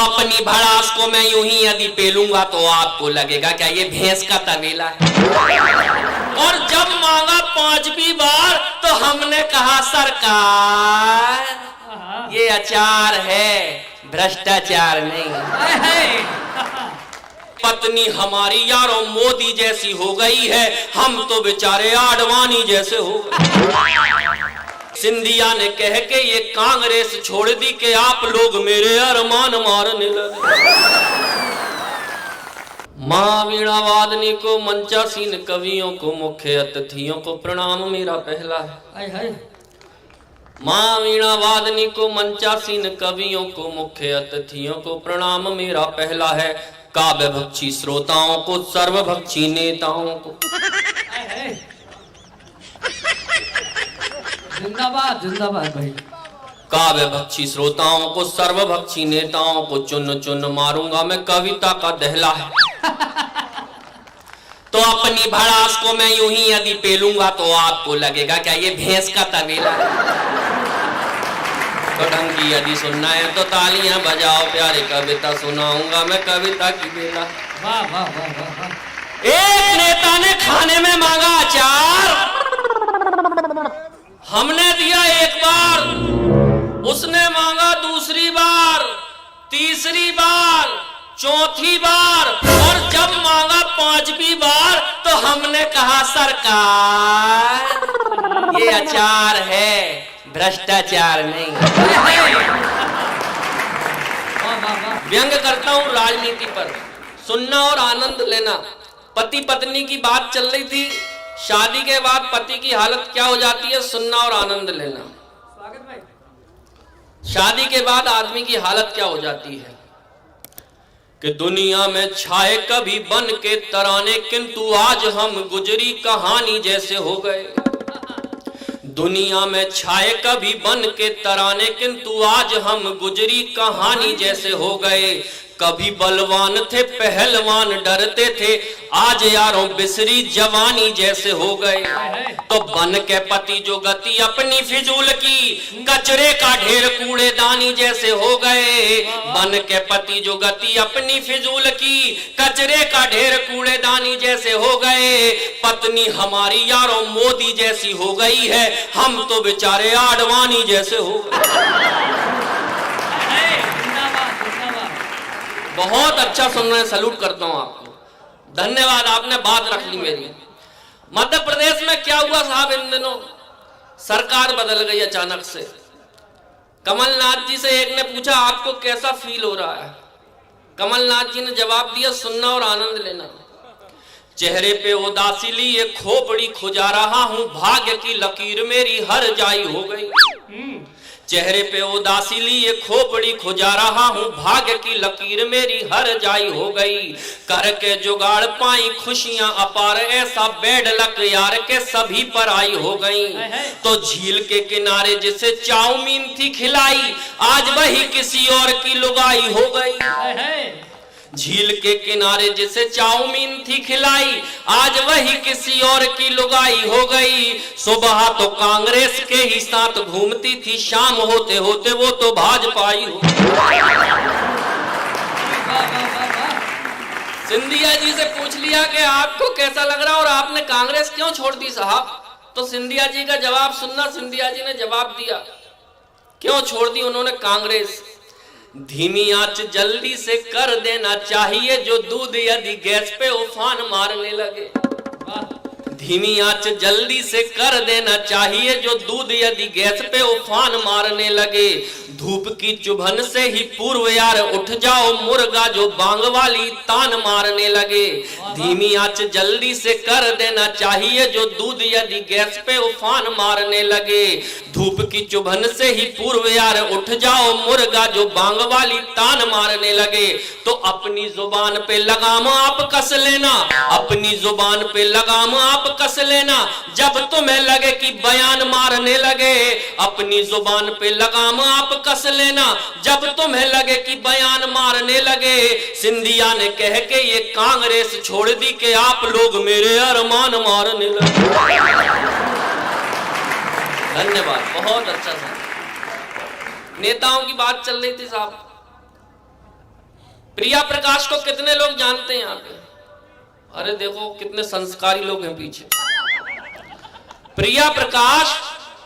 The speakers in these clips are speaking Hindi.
अपनी भड़ास को मैं यूं ही यदि पेलूंगा तो आपको लगेगा क्या ये भैंस का तबेला है। और जब मांगा 5वीं बार तो हमने कहा सरकार ये अचार है, भ्रष्टाचार नहीं। पत्नी हमारी यारों मोदी जैसी हो गई है, हम तो बेचारे आडवाणी जैसे हो गए। सिंधिया ने कह के ये कांग्रेस छोड़ दी कि आप लोग मेरे अरमान मारने लगे। माँ वीणा वादनी को, मंचासीन कवियों को, मुख्य अतिथियों को प्रणाम मेरा पहला है। माँ वीणा वादनी को, मंचासीन कवियों को, मुख्य अतिथियों को प्रणाम मेरा पहला है। काव्य भक्षी श्रोताओं को, सर्वभक्षी नेताओं को जिंदाबाद जिंदाबाद भाई। काव्य भक्षी श्रोताओं को, सर्वभक्षी नेताओं को चुन चुन मारूंगा मैं, कविता का दहला है। तो अपनी भड़ास को मैं यूं ही यदि पेलूंगा तो आपको लगेगा क्या ये भैंस का तबेला है। तो ढंग की यदि सुनना है तो तालियां बजाओ, प्यारी कविता सुनाऊंगा मैं, कविता की बेला। वाह वाह वाह वाह। एक नेता ने खाने में मांगा अचार, हमने दिया एक बार, उसने मांगा दूसरी बार, तीसरी बार, चौथी बार, और जब मांगा 5वीं बार तो हमने कहा सरकार ये अचार है, भ्रष्टाचार नहीं। व्यंग करता हूं राजनीति पर, सुनना और आनंद लेना। पति पत्नी की बात चल रही थी, शादी के बाद पति की हालत क्या हो जाती है, सुनना और आनंद लेना। शादी के बाद आदमी की हालत क्या हो जाती है कि दुनिया में छाए कभी बन के तराने, किंतु आज हम गुजरी कहानी जैसे हो गए। दुनिया में छाए कभी बन के तराने, किंतु आज हम गुजरी कहानी जैसे हो गए। कभी बलवान थे पहलवान डरते थे, आज यारों बिसरी जवानी जैसे हो गए। तो बन के पति जो गति अपनी फिजूल की, कचरे का ढेर कूड़ेदानी जैसे हो गए। बन के पति जो गति अपनी फिजूल की, कचरे का ढेर कूड़ेदानी जैसे हो गए। पत्नी हमारी यारों मोदी जैसी हो गई है, हम तो बेचारे आडवाणी जैसे हो गए। बहुत अच्छा सुन रहे हैं, सैल्यूट करता हूं आपको, धन्यवाद, आपने बात रख ली मेरी। मध्य प्रदेश में क्या हुआ साहब, इन दिनों सरकार बदल गई अचानक से। कमलनाथ जी से एक ने पूछा आपको कैसा फील हो रहा है, कमलनाथ जी ने जवाब दिया सुनना और आनंद लेना। चेहरे पे उदासी लिए खोपड़ी खुजा रहा हूं, भाग्य की लकीर मेरी हर जाई हो गई। चेहरे पे उदासी लिए खोपड़ी खुजा रहा हूं, भाग्य की लकीर मेरी हर जाई हो गई। करके जुगाड़ पाई खुशियां अपार, ऐसा बेड लक यार के सभी पर आई हो गई। तो झील के किनारे जिसे चाउमीन थी खिलाई, आज वही किसी और की लुगाई हो गई। झील के किनारे जिसे चाउमीन थी खिलाई, आज वही किसी और की लुगाई हो गई। सुबह तो कांग्रेस के ही साथ घूमती थी, शाम होते होते वो तो भाजपाई हो। सिंधिया जी से पूछ लिया कि आपको कैसा लग रहा और आपने कांग्रेस क्यों छोड़ दी साहब, तो सिंधिया जी का जवाब सुनना। सिंधिया जी ने जवाब दिया क्यों छोड़ दी उन्होंने कांग्रेस। धीमी आंच जल्दी से कर देना चाहिए, जो दूध यदि गैस पे उफान मारने लगे। धीमी आंच जल्दी से कर देना चाहिए, जो दूध यदि गैस पे उफान मारने लगे। धूप की चुभन से ही पूर्व यार उठ जाओ मुर्गा, जो बांग वाली तान मारने लगे। धीमी आंच जल्दी से कर देना चाहिए, जो दूध यदि गैस पे उफान मारने लगे। धूप की चुभन से ही पूर्व यार उठ जाओ मुर्गा, जो बांग वाली तान मारने लगे। तो अपनी जुबान पे लगाम आप कस लेना, अपनी जुबान पे लगाम आप कस लेना, जब तुम्हें लगे कि बयान मारने लगे। अपनी जुबान पे लगाम आप कस लेना, जब तुम्हें लगे कि बयान मारने लगे। सिंधिया ने कह के ये कांग्रेस छोड़ दी कि आप लोग मेरे अरमान मारने लगे। धन्यवाद, बहुत अच्छा था। नेताओं की बात चल रही थी साहब, प्रिया प्रकाश को कितने लोग जानते हैं यहाँ पे? अरे देखो कितने संस्कारी लोग हैं पीछे। प्रिया प्रकाश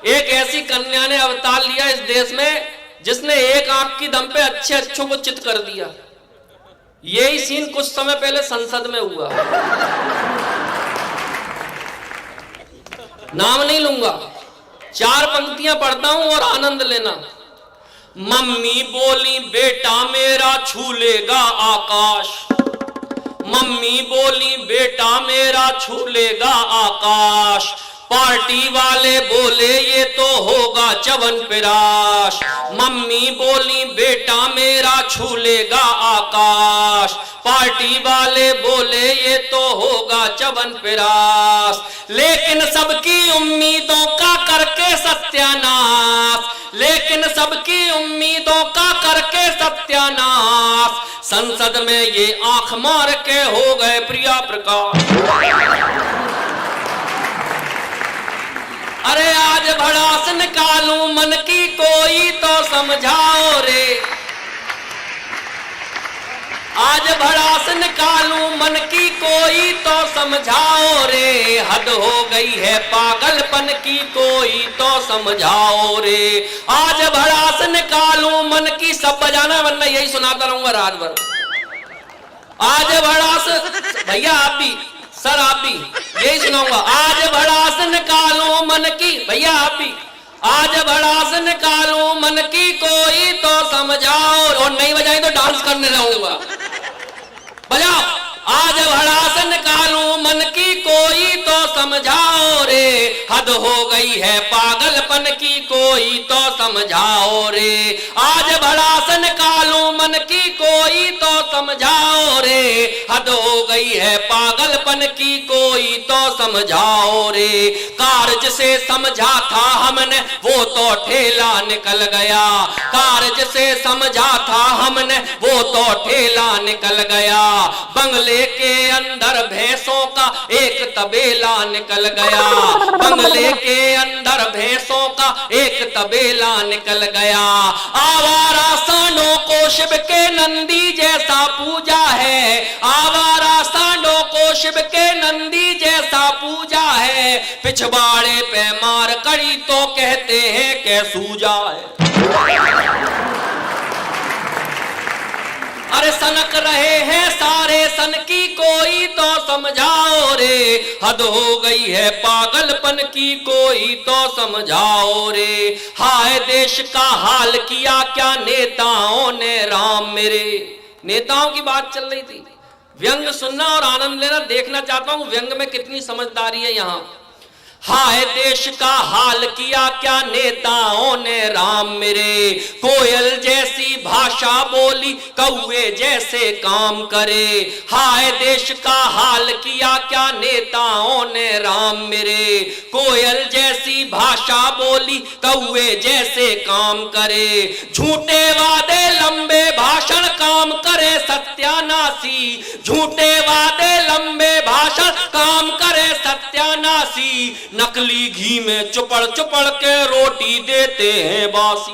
एक ऐसी कन्या ने अवतार लिया इस देश में जिसने एक आंख की दम पे अच्छे अच्छों को चित कर दिया। यही सीन कुछ समय पहले संसद में हुआ। नाम नहीं लूंगा, 4 पंक्तियां पढ़ता हूं और आनंद लेना। मम्मी बोली बेटा मेरा छू लेगा आकाश, मम्मी बोली बेटा मेरा छू लेगा आकाश, पार्टी वाले बोले ये तो होगा च्यवनप्राश, मम्मी बोली बेटा मेरा छू लेगा आकाश, पार्टी वाले बोले ये तो होगा च्यवनप्राश, लेकिन सबकी उम्मीदों का करके सत्यानाश, लेकिन सबकी उम्मीदों का करके सत्यानाश, संसद में ये आंख मार के हो गए प्रिया प्रकाश। अरे आज भड़ास निकालूं मन की कोई तो समझाओ रे, आज भड़ास निकालूं मन की कोई तो समझाओ रे, हद हो गई है पागलपन की कोई तो समझाओ रे, आज भड़ास निकालूं मन की। सब बजाना वरना यही सुनाता रहूंगा रात भर। आज भड़ास, भैया आप भी, सर आप भी, यही सुनाऊंगा। आज भड़ास निकालो मन की, भैया आप भी, आज भड़ास निकालो मन की कोई तो समझाओ, और नहीं बजाई तो डांस करने रहूंगा। बजाओ। आज भड़ास निकालो मन की कोई तो समझाओ रे, हद हो गई है पागलपन की कोई तो समझाओ रे, आज भड़ास निकालो मन की कोई तो समझाओ रे, हद हो गई है पागलपन की कोई तो समझाओ रे, कार्य से समझा था हमने वो तो ठेला निकल गया, कार्य से समझा था हमने वो तो ठेला निकल गया, बंगले के अंदर भैंसों का एक तबेला निकल गया, बंगले के अंदर भैंसों का एक तबेला निकल गया, आवारा सांडों को शिव के नंदी जैसा पूजा है, आवारा सांडों को शिव के नंदी जैसा पूजा है, पिछवाड़े पे मार कड़ी तो कहते हैं के सूजा है। अरे सनक रहे हैं सारे सन की कोई तो समझाओ रे, हद हो गई है पागलपन की कोई तो समझाओ रे, हाय देश का हाल किया क्या नेताओं ने राम मेरे। नेताओं की बात चल रही थी, व्यंग सुनना और आनंद लेना, देखना चाहता हूं व्यंग में कितनी समझदारी है यहां। हाय देश का हाल किया क्या नेताओं ने राम मेरे, कोयल जैसी भाषा बोली कौवे जैसे काम करे, हाय देश का हाल किया क्या नेताओं ने राम मेरे, कोयल जैसी भाषा बोली कौवे जैसे काम करे, झूठे वादे लंबे भाषण काम करे सत्यानाशी, झूठे वादे लंबे भाषण काम करे सत्यानाशी, नकली घी में चुपड़ चुपड़ के रोटी देते हैं बासी।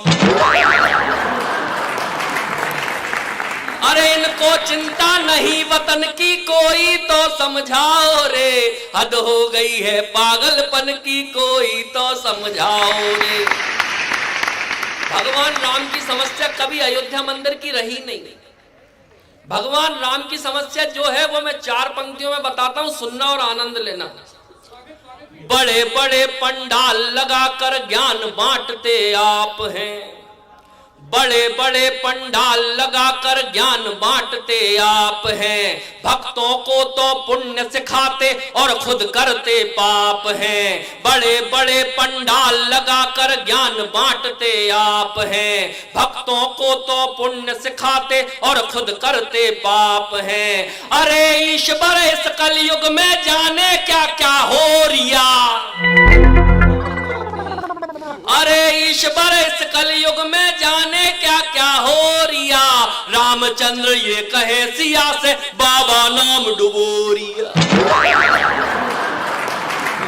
अरे इनको चिंता नहीं वतन की कोई तो समझाओ रे, हद हो गई है पागलपन की कोई तो समझाओ रे। भगवान राम की समस्या कभी अयोध्या मंदिर की रही नहीं। भगवान राम की समस्या जो है वो मैं 4 पंक्तियों में बताता हूं, सुनना और आनंद लेना। बड़े बड़े पंडाल लगाकर ज्ञान बांटते आप हैं, बड़े बड़े पंडाल लगाकर ज्ञान बांटते आप हैं, भक्तों को तो पुण्य सिखाते और खुद करते पाप हैं, बड़े बड़े पंडाल लगाकर ज्ञान बांटते आप हैं, भक्तों को तो पुण्य सिखाते और खुद करते पाप हैं। अरे ईश्वर इस कलयुग में जाने क्या क्या हो रिया, अरे ईश्वर इस कलयुग में जाने क्या क्या हो रिया, रामचंद्र ये कहे सिया से बाबा नाम डुबोरिया,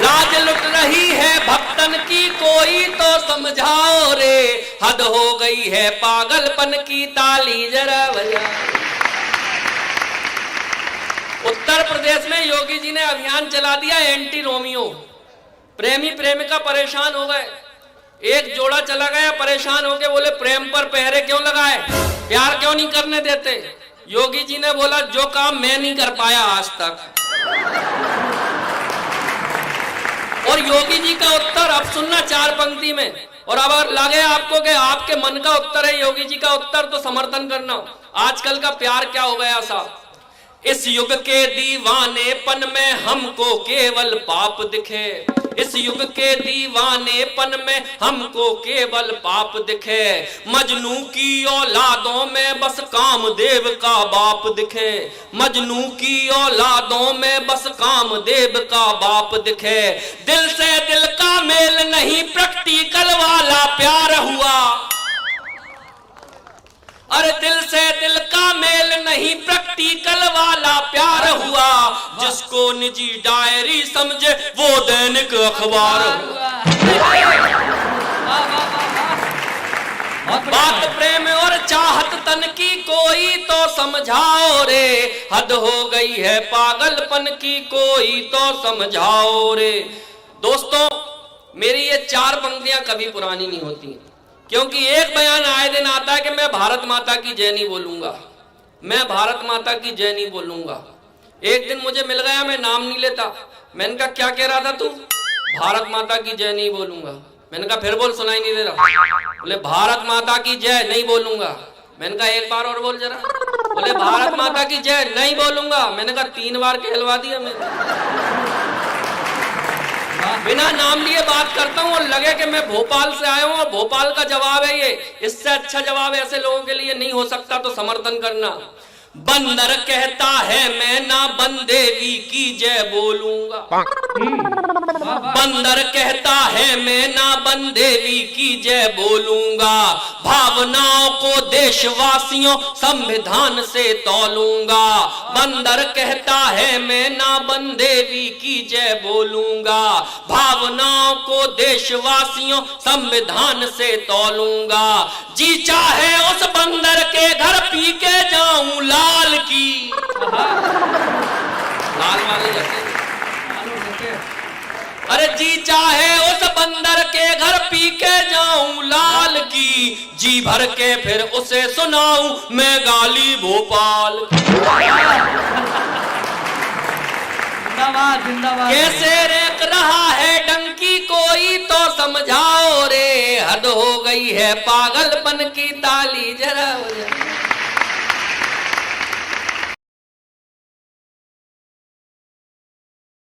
लाज लुट रही है भक्तन की कोई तो समझाओ रे, हद हो गई है पागलपन की ताली जरा बजा। योगी जी ने अभियान चला दिया एंटी रोमियो। प्रेमी प्रेमिका परेशान हो गए, एक जोड़ा चला गया परेशान होके, बोले प्रेम पर पहरे क्यों लगाए, प्यार क्यों नहीं करने देते। योगी जी ने बोला जो काम मैं नहीं कर पाया आज तक। और योगी जी का उत्तर अब सुनना 4 पंक्ति में, और अब अगर लगे आपको कि आपके मन का उत्तर है योगी जी का उत्तर, तो समर्थन करना। आजकल का प्यार क्या हो गया साहब, इस युग के दीवानेपन में हमको केवल पाप दिखे, इस युग के दीवानेपन में हमको केवल पाप दिखे, मजनू की औलादों में बस कामदेव का बाप दिखे, मजनू की औलादों में बस कामदेव का बाप दिखे, दिल से दिल का मेल नहीं प्रैक्टिकल वाला प्यार हुआ, अरे दिल से दिल का मेल नहीं प्रैक्टिकल वाला प्यार हुआ, जिसको निजी डायरी समझे वो दैनिक अखबार हुआ। बात प्रेम और चाहत तन की कोई तो समझाओ रे, हद हो गई है पागलपन की कोई तो समझाओ रे। दोस्तों मेरी ये 4 पंक्तियां कभी पुरानी नहीं होती, क्योंकि एक बयान आए दिन आता है कि मैं भारत माता की जय नहीं बोलूंगा, मैं भारत माता की जय नहीं बोलूंगा। एक दिन मुझे मिल गया, मैं नाम नहीं लेता, मैंने कहा क्या कह रहा था तू, भारत माता की जय नहीं बोलूंगा। मैंने कहा फिर बोल, सुनाई नहीं दे रहा। बोले भारत माता की जय नहीं बोलूंगा। मैंने कहा एक बार और बोल जरा। बोले भारत माता की जय नहीं बोलूंगा। मैंने कहा 3 बार कहलवा दिया मैंने। बिना नाम लिए बात करता हूं और लगे कि मैं भोपाल से आया हूं और भोपाल का जवाब है ये, इससे अच्छा जवाब ऐसे लोगों के लिए नहीं हो सकता, तो समर्थन करना। बंदर कहता है मैं ना बंदेवी की जय बोलूंगा, बंदर कहता है मैं ना बंदेवी की जय बोलूंगा, भावनाओं को देशवासियों संविधान से तौलूंगा, बंदर कहता है मैं ना बंदेवी की जय बोलूंगा, भावनाओं को देशवासियों संविधान से तौलूंगा, जी चाहे उस बंदर के घर पी के जाऊं लाल की, लाल वाले जैसे, अरे जी चाहे उस बंदर के घर पी के जाऊं लाल की, जी भर के फिर उसे सुनाऊं मैं गाली भोपाल। जिंदाबाद जिंदाबाद। कैसे रेक रहा है डंकी कोई तो समझाओ रे, हद हो गई है पागलपन की ताली जरा।